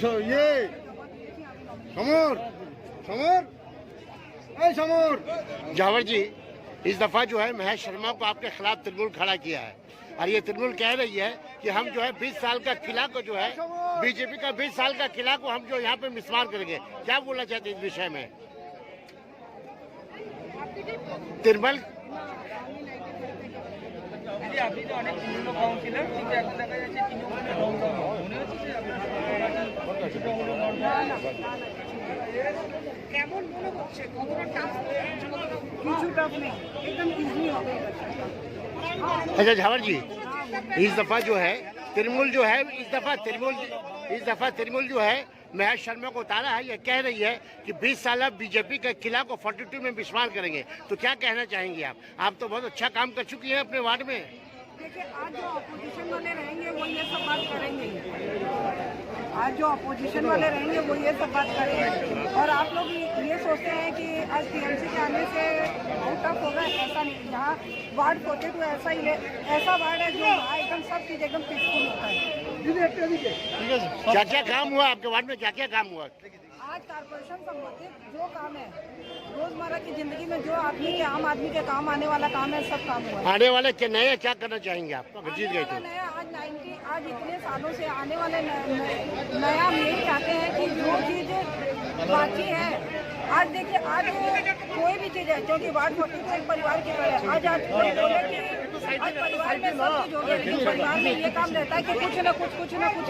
ये समोर समोर समोर जावर जी, इस दफा जो है महेश शर्मा को आपके खिलाफ तृणमूल खड़ा किया है और ये तृणमूल कह रही है कि हम जो है 20 साल का किला को जो है बीजेपी का 20 साल का किला को हम जो यहाँ पे मिसमार करेंगे। क्या बोलना चाहते हैं इस विषय में? तृणमूल अच्छा झावर जी, इस दफा जो है तृणमूल जो है इस दफा तृणमूल जो है महेश शर्मा को उतारा है। ये कह रही है कि 20 साल बीजेपी के किला को 42 में मिसमार करेंगे। तो क्या कहना चाहेंगे आप तो बहुत अच्छा काम कर चुकी हैं अपने वार्ड में। देखिए, आज जो अपोजिशन वाले रहेंगे वो ये सब बात करेंगे। आज जो अपोजिशन वाले रहेंगे वो ये सब बात करेंगे और आप लोग ये सोचते हैं कि आज टीएमसी के आने से आउट ऑफ होगा, ऐसा नहीं। यहाँ वार्ड 42 ऐसा वार्ड है जो एकदम सब चीज़ एकदम पीसफुल होता है। क्या क्या काम हुआ आपके वार्ड में? क्या क्या काम हुआ आज? कारपोरेशन संबंधित जो काम है, रोजमर्रा की जिंदगी में जो आदमी के आम आदमी के काम आने वाला काम है, सब काम हुआ है। आने वाले के नए क्या करना चाहेंगे आप अगर जीत गए तो? आज इतने सालों से आने वाले नया हम यही चाहते हैं कि जो चीज बाकी है, आज देखिए, आज कोई भी चीज है क्योंकि वार्ड 42 एक परिवार की तरह है। आज कोई बोले कि आज परिवार में सब चीज हो गया, लेकिन परिवार में ये काम रहता है कि कुछ न कुछ